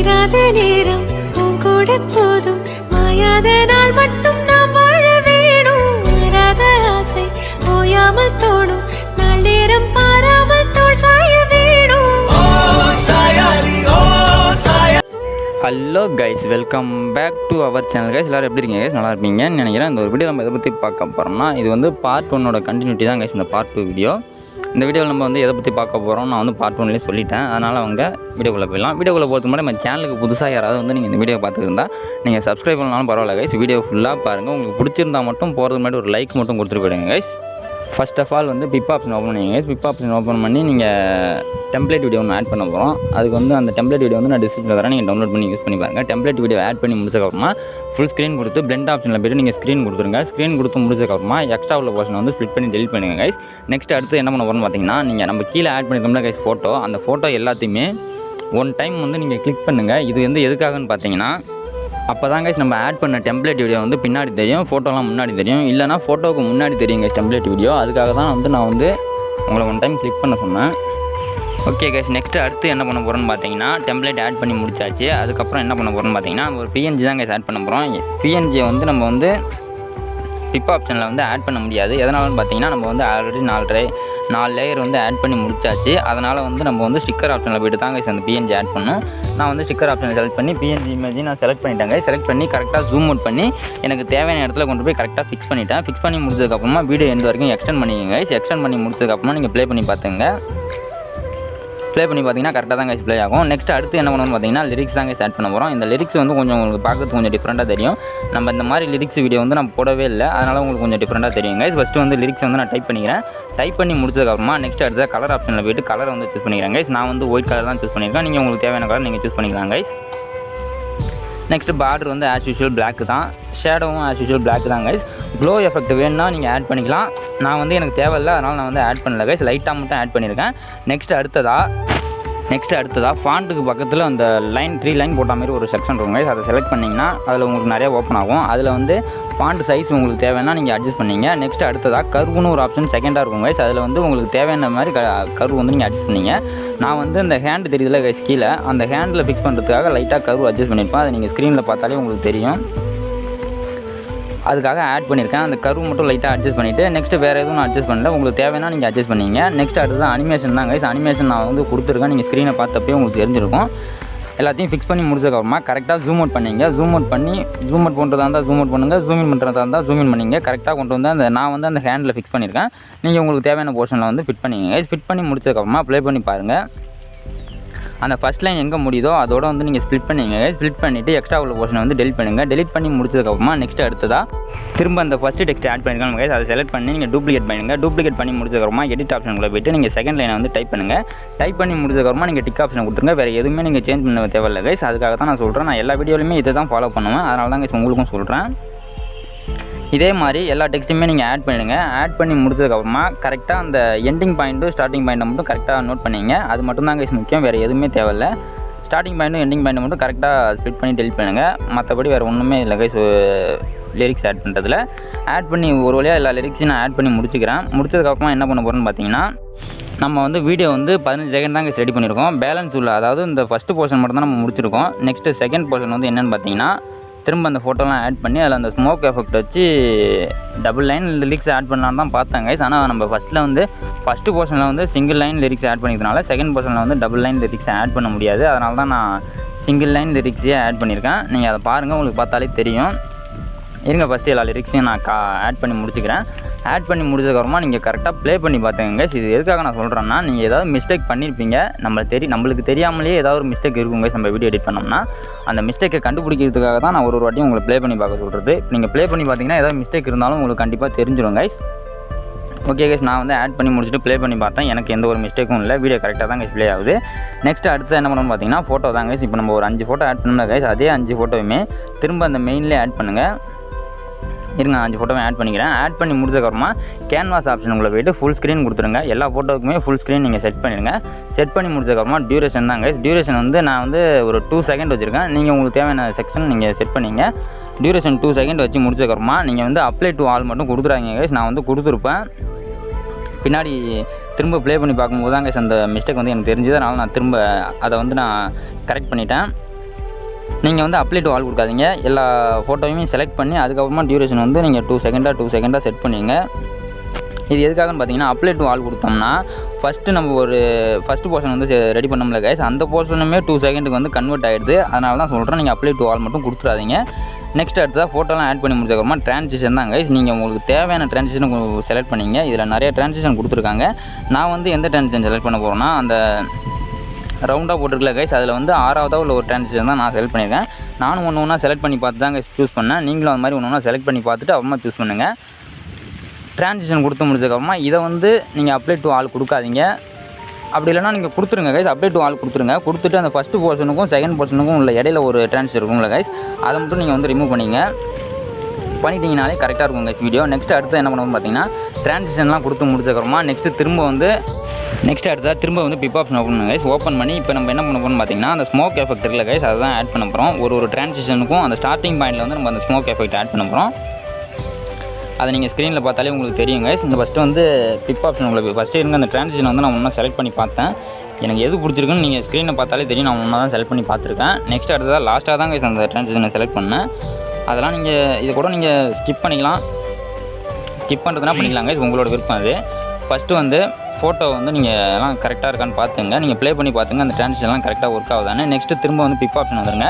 மாறாத நேரம் உன் கூட போதும் மாயாத நாள் மட்டும் நாம் வாழ வேணும் மாறாத ஆசை ஓயாமல் தோணும் நாள் நேரம் பாராமல் தோல் சாய வேணும். Hello guys, welcome back to our channel guys. எல்லோரும் எப்படி இருக்கீங்க கைஸ்? நல்லா இருப்பீங்கன்னு நினைக்கிறேன். இந்த ஒரு வீடியோ நம்ம எதை பற்றி பார்க்க போகிறோம்னா, இது வந்து பார்ட் 1 கண்டினியூட்டி தான் கைஸ் இந்த பார்ட் 2 வீடியோ. இந்த வீடியோவில் நம்ம வந்து எதை பற்றி பார்க்க போகிறோம் நான் வந்து பார்ட் 1லேயே சொல்லிட்டேன். அதனால் அவங்க வீடியோக்குள்ளே போயிடலாம். வீடியோக்குள்ளே போகிறதுக்கு முன்னாடி நம்ம சேனலுக்கு புதுசாக யாராவது வந்து நீங்கள் இந்த வீடியோ பார்த்துருந்தா நீங்கள் சப்ஸ்கிரைப் பண்ணாலும் பரவாயில்ல கைஸ். வீடியோ ஃபுல்லாக பாருங்கள். உங்களுக்கு பிடிச்சிருந்தா மட்டும் போகிறதுக்கு முன்னாடி ஒரு லைக் மட்டும் கொடுத்துட்டு போயிடுங்க கைஸ். ஃபர்ஸ்ட் ஆஃப் ஆல் வந்து பிப் ஆப்ஷன் ஓப்பன் பண்ணிங்க கைஸ். பிப் ஆப்ஷன் ஓப்பன் பண்ணி நீங்கள் டெம்ப்ளேட் வீடியோ ஒன்று ஆட் பண்ண போகிறோம். அதுக்கு வந்து அந்த டெம்ப்ளேட் வீடியோ வந்து நான் டிஸ்கிரிப்ஷனில் தரேன், நீங்கள் டவுன்லோட் பண்ணி யூஸ் பண்ணி பாருங்கள். டெம்ப்ளேட் வீடியோ ஆட் பண்ணி முடிச்சதுக்கப்புறமா ஃபுல் ஸ்க்ரீன் கொடுத்து பிளெண்ட் ஆப்ஷனில் போய்ட்டு நீங்கள் ஸ்க்ரீன் கொடுத்துருங்க. ஸ்க்ரீன் கொடுத்து முடிச்சதுக்கப்புறமா எக்ஸ்ட்ரா உள்ள போர்ஷனை வந்து ஸ்ப்ளிட் பண்ணி டெலிட் பண்ணுங்கள் கைஸ். நெக்ஸ்ட் அடுத்து என்ன பண்ண போகிறோம்னு பார்த்தீங்கன்னா, நீங்கள் நம்ம கீழே ஆட் பண்ணியிருக்கோம்னா கைஸ் ஃபோட்டோ, அந்த ஃபோட்டோ எல்லாத்தையுமே ஒன் டைம் வந்து நீங்கள் கிளிக் பண்ணுங்கள். இது வந்து எதுக்காகன்னு பார்த்தீங்கன்னா, அப்போ தான் கைஸ் நம்ம ஆட் பண்ண டெம்ப்ளேட் வீடியோ வந்து பின்னாடி தெரியும், ஃபோட்டோலாம் முன்னாடி தெரியும். இல்லைனா ஃபோட்டோவுக்கு முன்னாடி தெரியும் கைஸ் டெம்ப்ளேட் வீடியோ. அதுக்காக தான் வந்து நான் வந்து உங்களை ஒன் டைம் கிளிக் பண்ண சொன்னேன். ஓகே கைஸ், நெக்ஸ்ட்டு அடுத்து என்ன பண்ண போகிறோன்னு பார்த்தீங்கன்னா, டெம்ப்ளேட் ஆட் பண்ணி முடிச்சாச்சு. அதுக்கப்புறம் என்ன பண்ண போகிறோன்னு பார்த்தீங்கன்னா, ஒரு பிஎன்ஜி தான் கைஸ் ஆட் பண்ண போகிறோம். பிஎன்ஜியை வந்து நம்ம வந்து பிப் ஆப்ஷனில் வந்து ஆட் பண்ண முடியாது. எதனாலன்னு பார்த்தீங்கன்னா, நம்ம வந்து ஆல்ரெடி 4 லேயர் வந்து ஆட் பண்ணி முடிச்சாச்சு. அதனால் வந்து நம்ம வந்து ஸ்டிக்கர் ஆப்ஷனில் போய்ட்டு தான் கைஸ் அந்த பிஎன்ஜி ஆட் பண்ணணும். நான் வந்து ஸ்டிக்கர் ஆப்ஷனை செலக்ட் பண்ணி பிஎன்ஜி இமேஜ் நான் செலக்ட் பண்ணிட்டேங்க. செலக்ட் பண்ணி கரெக்டாக ஜூம் அவுட் பண்ணி எனக்கு தேவையான இடத்துல கொண்டு போய் கரெக்டாக ஃபிக்ஸ் பண்ணிட்டேன். ஃபிக்ஸ் பண்ணி முடிச்சதுக்கப்புறமா வீடியோ எந்த வரைக்கும் எக்ஸ்டெண்ட் பண்ணிக்கங்க கைஸ். எக்ஸ்டெண்ட் பண்ணி முடிச்சதுக்கப்புறமா நீங்கள் ப்ளே பண்ணி பார்த்துங்க. ப்ளே பண்ணி பார்த்தீங்கன்னா கரெக்டாக தான் கைஸ் ப்ளே ஆகும். நெக்ஸ்ட் அடுத்து என்ன பண்ணணும்னு பார்த்தீங்கன்னா, லிரிக்ஸ் தான் கைஸ் ஆட் பண்ண போகிறோம். இந்த லிரிக்ஸ் வந்து கொஞ்சம் உங்களுக்கு பார்க்கறதுக்கு கொஞ்சம் டிஃப்ரெண்ட்டாக தெரியும். நம்ம இந்த மாதிரி லிரிக்ஸ் வீடியோ வந்து நம்ம போடவே இல்லை, அதனால் உங்களுக்கு கொஞ்சம் டிஃப்ரெண்ட்டாக தெரியும் கைஸ். ஃபஸ்ட்டு வந்து லிரிக்ஸ் வந்து நான் டைப் பண்ணிக்கிறேன். டைப் பண்ணி முடிச்சதுக்கப்புறமா நெக்ஸ்ட் அடுத்த கலர் ஆப்ஷனில் போய்ட்டு கலரை வந்து சூஸ் பண்ணிக்கிறேன் கைஸ். நான் வந்து ஒயிட் கலர் தான் சூஸ் பண்ணியிருக்கேன். நீங்கள் உங்களுக்கு தேவையான கலர் நீங்கள் சூஸ் பண்ணிக்கலாம் கைஸ். நெக்ஸ்ட் பார்டர் வந்து ஆஸ் யூஷுவல் பிளாக் தான். ஷேடோவும் ஆஸ் யூஷுவல் பிளாக் தான் கைஸ். க்ளோ எஃபெக்ட் வேணும்னா நீங்கள் ஆட் பண்ணிக்கலாம். நான் வந்து எனக்கு தேவையில்லை, அதனால் நான் வந்து ஆட் பண்ணல கைஸ். லைட்டாக மட்டும் ஆட் பண்ணியிருக்கேன். நெக்ஸ்ட் அடுத்ததாக ஃபாண்ட்டுக்கு பக்கத்தில் அந்த 3 லைன் போட்ட மாதிரி ஒரு செக்ஷன் இருக்கும் கைஸ். அதை செலக்ட் பண்ணிங்கன்னா அதில் உங்களுக்கு நிறையா ஓப்பன் ஆகும். அதில் வந்து ஃபாண்ட் சைஸ் உங்களுக்கு தேவைன்னா நீங்கள் அட்ஜஸ்ட் பண்ணிங்க. நெக்ஸ்ட் அடுத்ததாக கர்வுன்னு ஒரு ஆப்ஷன் செகண்டாக இருக்கும் கைஸ். அதில் வந்து உங்களுக்கு தேவையான மாதிரி கர்வ் வந்து நீங்கள் அட்ஜஸ்ட் பண்ணிங்க. நான் வந்து இந்த ஹேண்டு தெரியுதுல கைஸ் கீழே, அந்த ஹேண்டில் ஃபிக்ஸ் பண்ணுறதுக்காக லைட்டாக கர்வ் அட்ஜஸ்ட் பண்ணியிருப்பேன். அதை நீங்கள் ஸ்க்ரீனில் பார்த்தாலே உங்களுக்கு தெரியும். அதுக்காக ஆட் பண்ணியிருக்கேன். அந்த கர்வ் மட்டும் லைட்டாக அட்ஜஸ்ட் பண்ணிவிட்டு நெக்ஸ்ட்டு வேறு எதுவும் நான் அட்ஜஸ்ட் பண்ணல. உங்களுக்கு தேவைன்னா நீங்கள் அட்ஜஸ்ட் பண்ணிங்க. நெக்ஸ்ட் அடுத்தது அனிமேஷன் தான் கைஸ். அனிமேஷன் நான் வந்து கொடுத்துருக்கேன். நீங்கள் ஸ்க்ரீனை பார்த்தப்பே உங்களுக்கு தெரிஞ்சிருக்கும். எல்லாத்தையும் ஃபிக்ஸ் பண்ணி முடிச்சதுக்கப்புறமா கரெக்டாக ஜூம் அவுட் பண்ணிங்க. ஜூம் அவுட் பண்ணுறதா இருந்தால் ஜூம் அவுட் பண்ணுங்கள், ஜூம் இன் பண்ணுறதா இருந்தால் ஜூம் இன் பண்ணிங்க. கரெக்டாக கொண்டு வந்து நான் வந்து அந்த ஹேண்டில் ஃபிக்ஸ் பண்ணியிருக்கேன். நீங்கள் உங்களுக்கு தேவையான போர்ஷனில் வந்து ஃபிட் பண்ணிங்க கைஸ். ஃபிட் பண்ணி முடிச்சதுக்கப்புறமா ப்ளே பண்ணி பாருங்கள். அந்த ஃபஸ்ட் லைன் எங்கே முடியுதோ அதோட வந்து நீங்கள் ஸ்ப்ளிட் பண்ணிங்க. ஸ்ப்ளிட் பண்ணிவிட்டு எக்ஸ்ட்ரா உள்ள போர்ஷனை வந்து டெலிட் பண்ணுங்கள். டெலிட் பண்ணி முடிச்சதுக்கப்புறமா நெக்ஸ்ட் அடுத்ததாக திரும்ப அந்த ஃபஸ்ட்டு டெக்ஸ்ட் ஆட் பண்ணியிருக்காங்க கைஸ். அதை செலக்ட் பண்ணி நீங்கள் டூப்ளிகேட் பண்ணுங்கள். டூப்ளிகேட் பண்ணி முடிச்சதுக்கப்புறமா எடிட் ஆப்ஷனுக்குள்ளே போய்ட்டு நீங்கள் செகண்ட் லைனை வந்து டைப் பண்ணுங்கள். டைப் பண்ணி முடிச்சதுக்கப்புறமா நீங்கள் டிக் ஆப்ஷனை கொடுத்துருங்க. வேறு எதுவுமே நீங்கள் சேஞ்ச் பண்ண தேவையில்லை கைஸ். அதுக்காக தான் நான் சொல்கிறேன். நான் எல்லா வீடியோலையுமே இதை தான் ஃபாலோ பண்ணுவேன். அதனால தான் கைஸ் உங்களுக்கும் சொல்கிறேன். இதே மாதிரி எல்லா டெக்ஸ்ட்டுமே நீங்கள் ஆட் பண்ணிடுங்க. ஆட் பண்ணி முடிச்சதுக்கப்புறமா கரெக்டாக அந்த எண்டிங் பாயிண்ட்டும் ஸ்டார்டிங் பாயிண்ட்டை மட்டும் கரெக்டாக நோட் பண்ணிங்க. அது மட்டும் தான் கைஸ் முக்கியம், வேறு எதுவுமே தேவையில்லை. ஸ்டார்டிங் பாயிண்ட்டும் எண்டிங் பாயிண்ட்டை மட்டும் கரெக்டாக ஸ்ப்ளிட் பண்ணி டெலிட் பண்ணுங்கள். மற்றபடி வேறு ஒன்றுமே இல்லை கைஸ் லிரிக்ஸ் ஆட் பண்ணுறதுல. ஆட் பண்ணி ஒரு வழியாக எல்லா லிரிக்ஸையும் நான் ஆட் பண்ணி முடிச்சுக்கிறேன். முடிச்சதுக்கப்புறமா என்ன பண்ண போகிறேன்னு பார்த்தீங்கன்னா, நம்ம வந்து வீடியோ வந்து 15 செகண்ட் தான் கைஸ் ரெடி பண்ணியிருக்கோம். பேலன்ஸ் உள்ள அதாவது இந்த ஃபஸ்ட்டு போர்ஷன் மட்டும் தான் நம்ம முடிச்சிருக்கோம். நெக்ஸ்ட்டு செகண்ட் போர்ஷன் வந்து என்னென்னு பார்த்தீங்கன்னா, திரும்ப அந்த ஃபோட்டோலாம் ஆட் பண்ணி அதில் அந்த ஸ்மோக் எஃபெக்ட் வச்சு டபுள் லைன் லிரிக்ஸ் ஆட் பண்ணலான்னு தான் பார்த்தாங்க கைஸ். ஆனால் நம்ம ஃபஸ்ட்டு போர்ஷனில் வந்து சிங்கிள் லைன் லிரிக்ஸ் ஆட் பண்ணிக்கிறதுனால செகண்ட் போர்ஷனில் வந்து டபுள் லைன் லிரிக்ஸ் ஆட் பண்ண முடியாது. அதனால தான் நான் சிங்கிள் லைன் லிரிக்ஸே ஆட் பண்ணியிருக்கேன். நீங்கள் அதை பாருங்கள், உங்களுக்கு பார்த்தாலே தெரியும். இருங்க ஃபஸ்ட்டு எல்லா லிரிக்ஸையும் நான் ஆட் பண்ணி முடிச்சுக்கிறேன். ஆட் பண்ணி முடிச்சதுக்கப்புறமா நீங்கள் கரெக்டாக ப்ளே பண்ணி பார்த்துங்க கைஸ். இது எதுக்காக நான் சொல்கிறேன்னா, நீங்கள் ஏதாவது மிஸ்டேக் பண்ணியிருப்பீங்க, நம்மளுக்கு தெரியாமலேயே ஏதாவது ஒரு மிஸ்டேக் இருக்கும் கைஸ் நம்ம வீடியோ எடிட் பண்ணோம்னா. அந்த மிஸ்டேக்கை கண்டுபிடிக்கிறதுக்காக தான் நான் ஒரு வாட்டியும் உங்களை ப்ளே பண்ணி பார்க்க சொல்கிறது. நீங்கள் ப்ளே பண்ணி பார்த்தீங்கன்னா ஏதாவது மிஸ்டேக் இருந்தாலும் உங்களுக்கு கண்டிப்பாக தெரிஞ்சிடும் கைஸ். ஓகே கைஸ், நான் வந்து ஆட் பண்ணி முடிச்சுட்டு ப்ளே பண்ணி பார்த்தேன். எனக்கு எந்த ஒரு மிஸ்டேக்கும் இல்லை, வீடியோ கரெக்டாக தான் கைஸ் ப்ளே ஆகுது. நெக்ஸ்ட் அடுத்து என்ன பண்ணணும்னு பார்த்தீங்கன்னா, ஃபோட்டோ தான் கைஸ். இப்போ நம்ம ஒரு 5 ஃபோட்டோ ஆட் பண்ணோம்னா கைஸ், அதே 5 ஃபோட்டோவுமே திரும்ப அந்த மெயின்லேயே ஆட் பண்ணுங்கள். இருங்க 5 ஃபோட்டோவும் ஆட் பண்ணிக்கிறேன். ஆட் பண்ணி முடிச்சதுக்கப்புறமா கேன்வாஸ் ஆப்ஷன் உங்களை போய்ட்டு ஃபுல் ஸ்க்ரீன் கொடுத்துருங்க. எல்லா ஃபோட்டோவுக்குமே ஃபுல் ஸ்க்ரீன் நீங்கள் செட் பண்ணிடுங்க. செட் பண்ணி முடிச்சதுக்கப்புறமா டியூரேஷன் தான் கைஸ். டியூரேஷன் வந்து நான் வந்து ஒரு 2 செகண்ட் வச்சுருக்கேன். நீங்கள் உங்களுக்கு தேவையான செக்ஷன் நீங்கள் செட் பண்ணிங்க. டியூரேஷன் 2 செகண்ட் வச்சு முடிச்சதுக்கப்புறமா நீங்கள் வந்து அப்ளை டு ஆல் மட்டும் கொடுத்துறாங்க கைஸ். நான் வந்து கொடுத்துருப்பேன். பின்னாடி திரும்ப ப்ளே பண்ணி பார்க்கும்போது தான் கைஸ் அந்த மிஸ்டேக் வந்து எனக்கு தெரிஞ்சது. அதனால் நான் திரும்ப அதை வந்து நான் கரெக்ட் பண்ணிட்டேன். நீங்கள் வந்து அப்ளை டு ஆல் கொடுக்காதீங்க. எல்லா ஃபோட்டோவையுமே செலக்ட் பண்ணி அதுக்கப்புறமா டியூரேஷன் வந்து நீங்கள் 2 செகண்டாக செட் பண்ணிங்க. இது எதுக்காகன்னு பார்த்தீங்கன்னா, அப்ளை டு ஆல் கொடுத்தோம்னா ஃபஸ்ட்டு போர்ஷன் வந்து ரெடி பண்ணோம்ல கைஸ், அந்த போர்ஷனுமே 2 செகண்டுக்கு வந்து கன்வெர்ட் ஆகிடுது. அதனால தான் சொல்கிறேன், நீங்கள் அப்ளை டு ஆல் மட்டும் கொடுத்துறாதீங்க. நெக்ஸ்ட் அடுத்ததாக ஃபோட்டோலாம் ஆட் பண்ணி முடிச்சதுக்கப்புறமா ட்ரான்சிஷன் தான் கைஸ். நீங்கள் உங்களுக்கு தேவையான ட்ரான்சிஷனை செலக்ட் பண்ணிங்க. இதில் நிறைய ட்ரான்சிஷன் கொடுத்துருக்காங்க. நான் வந்து எந்த ட்ரான்சிஷன் செலக்ட் பண்ண போகிறேன்னா, அந்த ரவுண்டாக போட்டிருக்கல கைஸ், அதில் வந்து 6ஆவதாக உள்ள ஒரு ட்ரான்சிஷன் தான் நான் செலக்ட் பண்ணியிருக்கேன். நானும் ஒன்று செலக்ட் பண்ணி பார்த்து தான் கைஸ் சூஸ் பண்ணேன். நீங்களும் அது மாதிரி ஒன்று செலக்ட் பண்ணி பார்த்துட்டு அப்புறமா சூஸ் பண்ணுங்கள். ட்ரான்சிஷன் கொடுத்து முடிச்சதுக்கப்புறமா இதை வந்து நீங்கள் அப்ளை டு ஆல் கொடுக்காதீங்க. அப்படி இல்லைனா நீங்கள் கொடுத்துருங்க கைஸ், அப்ளை டு ஆல் கொடுத்துருங்க. கொடுத்துட்டு அந்த ஃபஸ்ட்டு போர்ஷனுக்கும் செகண்ட் போர்ஷனுக்கும் உள்ள இடையில ஒரு ட்ரான்சிஷன் இருக்கும்ல கைஸ், அதை மட்டும் நீங்கள் வந்து ரிமூவ் பண்ணிட்டீங்கனாலே கரெக்டாக இருக்கும் கைஸ் வீடியோ. நெக்ஸ்ட் அடுத்து என்ன பண்ணுவோம்னு பார்த்தீங்கன்னா, ட்ரான்சிஷன்லாம் கொடுத்து முடிச்சதுக்கப்புறமா நெக்ஸ்ட் அடுத்ததாக திரும்ப வந்து பிப் ஆப்ஷன் ஓப்பன் பண்ணுங்க கைஸ். ஓப்பன் பண்ணி இப்போ நம்ம என்ன பண்ண போகிறோம்னு பார்த்தீங்கன்னா, அந்த ஸ்மோக் எஃபெக்ட் இருக்குல்ல கைஸ், அதை தான் ஆட் பண்ண போகிறோம். ஒரு ட்ரான்சிஷனுக்கும் அந்த ஸ்டார்டிங் பாயிண்டில் வந்து நம்ம அந்த ஸ்மோக் எஃபெக்ட் ஆட் பண்ண போகிறோம். அதை நீங்கள் ஸ்க்ரீனில் பார்த்தாலே உங்களுக்கு தெரியும் கைஸ். இந்த ஃபஸ்ட்டு வந்து பிப் ஆப்ஷன் உங்களுக்கு ஃபஸ்ட்டு இருங்க. அந்த ட்ரான்சிஷன் வந்து நான் ஒன்றா செலக்ட் பண்ணி பார்த்தேன். எனக்கு எது பிடிச்சிருக்குன்னு நீங்கள் ஸ்க்ரீனில் பார்த்தாலே தெரியும். நான் ஒன்றா தான் செலக்ட் பண்ணி பார்த்துருக்கேன். நெக்ஸ்ட் அடுத்ததாக லாஸ்ட்டாக தான் கைஸ் அந்த ட்ரான்சிஷனை செலக்ட் பண்ணேன். அதெல்லாம் இதை கூட நீங்கள் ஸ்கிப் பண்ணிக்கலாம். ஸ்கிப் பண்ணுறதுனா பண்ணிக்கலாம் கைஸ், உங்களோட விருப்பம் அது. ஃபஸ்ட்டு வந்து ஃபோட்டோ வந்து நீங்கள் எல்லாம் கரெக்டாக இருக்கான்னு பார்த்துங்க. நீங்கள் ப்ளே பண்ணி பார்த்துங்க அந்த ட்ரான்சிஷன்லாம் கரெக்டாக ஒர்க் ஆகுதானே. நெக்ஸ்ட்டு திரும்ப வந்து பிப் ஆப்ஷன் வந்துருங்க.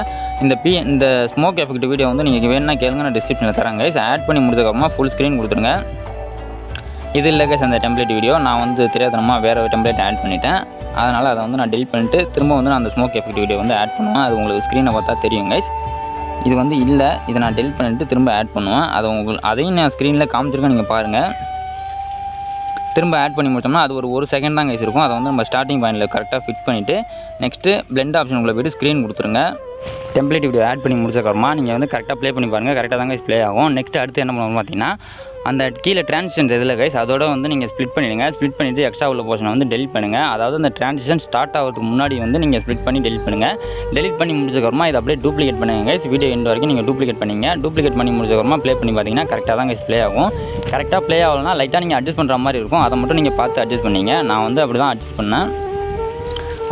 இந்த ஸ்மோக் எஃபெக்ட் வீடியோ வந்து நீங்கள் வேணும்னா கேளுங்க, நான் டிஸ்கிரிப்ஷனில் தரேன் கைஸ். ஆட் பண்ணி முடிச்சதுக்கப்புறமா ஃபுல் ஸ்க்ரீன் கொடுத்துருங்க. இது இல்லை கைஸ் அந்த டெம்ப்ளேட் வீடியோ, நான் வந்து தெரியாதனமாக வேறு டெம்ப்ளேட் ஆட் பண்ணிட்டேன். அதனால் அதை வந்து நான் டெலிட் பண்ணிட்டு திரும்ப வந்து நான் அந்த ஸ்மோக் எஃபெக்ட் வீடியோ வந்து ஆட் பண்ணுவேன். அது உங்களுக்கு ஸ்க்ரீனை பார்த்தா தெரியும் கைஸ். இது வந்து இல்லை, இதை நான் டெலிட் பண்ணிவிட்டு திரும்ப ஆட் பண்ணுவேன். அதையும் நான் ஸ்க்ரீனில் காமிச்சிருக்கேன், நீங்கள் பாருங்கள். திரும்ப ஆட் பண்ணி முடிச்சோம்னா அது ஒரு செகண்ட் தான் கைஸ் இருக்கும். அதை வந்து நம்ம ஸ்டார்டிங் பாயிண்டில் கரெக்டாக ஃபிட் பண்ணிவிட்டு நெக்ஸ்ட்டு பிளெண்ட் ஆப்ஷன் உங்களை போய்ட்டு ஸ்க்ரீன் கொடுத்துருங்க. டெம்ப்ளேட் வீடியோ ஆட் பண்ணி முடிச்சக்கப்புறமா நீங்கள் வந்து கரெக்டாக ப்ளே பண்ணி பாருங்கள். கரெக்டாக தான் கைஸ் ப்ளே ஆகும். நெக்ஸ்ட் அடுத்து என்ன பண்ணுவோம் பார்த்தீங்கன்னா, அந்த கீழே ட்ரான்சிஷன் இதில் கைஸ் அதோட வந்து நீங்கள் ஸ்ப்ளிட் பண்ணிடுங்க. ஸ்ப்ளிட் பண்ணிவிட்டு எக்ஸ்ட்ரா உள்ள போர்ஷனை வந்து டெலிட் பண்ணுங்கள். அதாவது அந்த ட்ரான்சிஷன் ஸ்டார்ட் ஆகிறதுக்கு முன்னாடி வந்து நீங்கள் ஸ்ப்ளிட் பண்ணி டெலிட் பண்ணுங்கள். டெலிட் பண்ணி முடிச்சக்கப்புறமா இதை அப்படியே டூப்ளிகேட் பண்ணுங்க கைஸ். வீடியோ எண்ட் வரைக்கும் நீங்கள் டூப்ளிகேட் பண்ணி முடிச்சக்கப்புறமா ப்ளே பண்ணி பார்த்தீங்கன்னா கரெக்டாக தான் கைஸ் ப்ளே ஆகும். கரெக்டாக ப்ளே ஆகலைன்னா லைட்டாக நீங்கள் அட்ஜஸ்ட் பண்ணுற மாதிரி இருக்கும். அதை மட்டும் நீங்கள் பார்த்து அட்ஜஸ்ட் பண்ணிங்க. நான் வந்து அப்படி தான் அட்ஜஸ்ட் பண்ணேன்.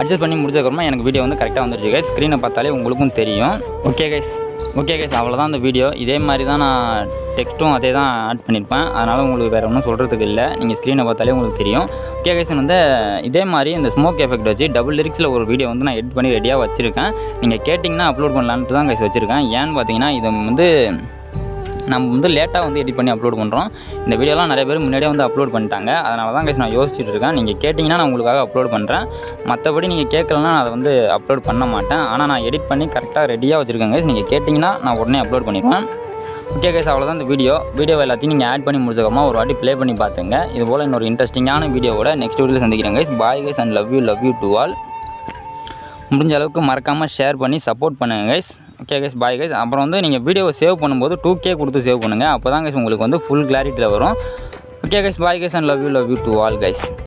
அட்ஜஸ்ட் பண்ணி முடிச்சதுக்கப்புறமா எனக்கு வீடியோ வந்து கரெக்டாக வந்துருச்சு கைஸ். ஸ்க்ரீனை பார்த்தாலே உங்களுக்கும் தெரியும். ஓகே கைஸ் அவ்வளோதான் அந்த வீடியோ. இதே மாதிரி தான் நான் டெக்ஸ்ட்டும் அதே தான் ஆட் பண்ணியிருப்பேன். அதனால் உங்களுக்கு வேறு ஒன்றும் சொல்கிறதுக்கு இல்லை, நீங்கள் ஸ்க்ரீனை பார்த்தாலே உங்களுக்கு தெரியும். ஓகே கைஸ், வந்து இதே மாதிரி இந்த ஸ்மோக் எஃபெக்ட் வச்சு டபுள் லிரிக்ஸில் ஒரு வீடியோ வந்து நான் எடிட் பண்ணி ரெடியாக வச்சுருக்கேன். நீங்கள் கேட்டிங்கன்னா அப்லோட் பண்ணலான்ட்டு தான் கைஸ் வச்சுருக்கேன். ஏன்னு பார்த்தீங்கன்னா இது வந்து நம்ம வந்து லேட்டாக வந்து எடிட் பண்ணி அப்லோட் பண்ணுறோம். இந்த வீடியோலாம் நிறைய பேர் முன்னாடியே வந்து அப்லோட் பண்ணிட்டாங்க. அதனால தான் கைஸ் நான் யோசிச்சுட்டு இருக்கேன். நீங்கள் கேட்டிங்கன்னா நான் உங்களுக்காக அப்லோட் பண்ணுறேன். மற்றபடி நீங்கள் கேட்கலன்னா நான் அதை வந்து அப்லோட் பண்ண மாட்டேன். ஆனால் நான் எடிட் பண்ணி கரெக்டாக ரெடியாக வச்சுருக்கேன் கைஸ். நீங்கள் கேட்டிங்கன்னா நான் உடனே அப்லோட் பண்ணிடுவேன். ஓகே கைஸ், அவ்வளோதான் இந்த வீடியோ எல்லாத்தையும் நீங்கள் ஆட் பண்ணி முடிச்சதுக்கப்புறமா ஒரு வாட்டி ப்ளே பண்ணி பார்த்துங்க. இது போல் இன்னொரு இன்ட்ரெஸ்டிங்கான வீடியோவோட நெக்ஸ்ட் வீடியோவில் சந்திக்கிறேன் guys. Bye guys and love you to all. முடிஞ்ச அளவுக்கு மறக்காமல் ஷேர் பண்ணி சப்போர்ட் பண்ணுங்கள் guys. Okay guys, bye guys. அப்புறம் வந்து நீங்கள் வீடியோவை சேவ் பண்ணும்போது 2K கொடுத்து சேவ் பண்ணுங்கள். அப்போ தான் கைஸ் உங்களுக்கு வந்து ஃபுல் கிளாரிட்டியில் வரும். Okay guys, bye guys and love you to all guys.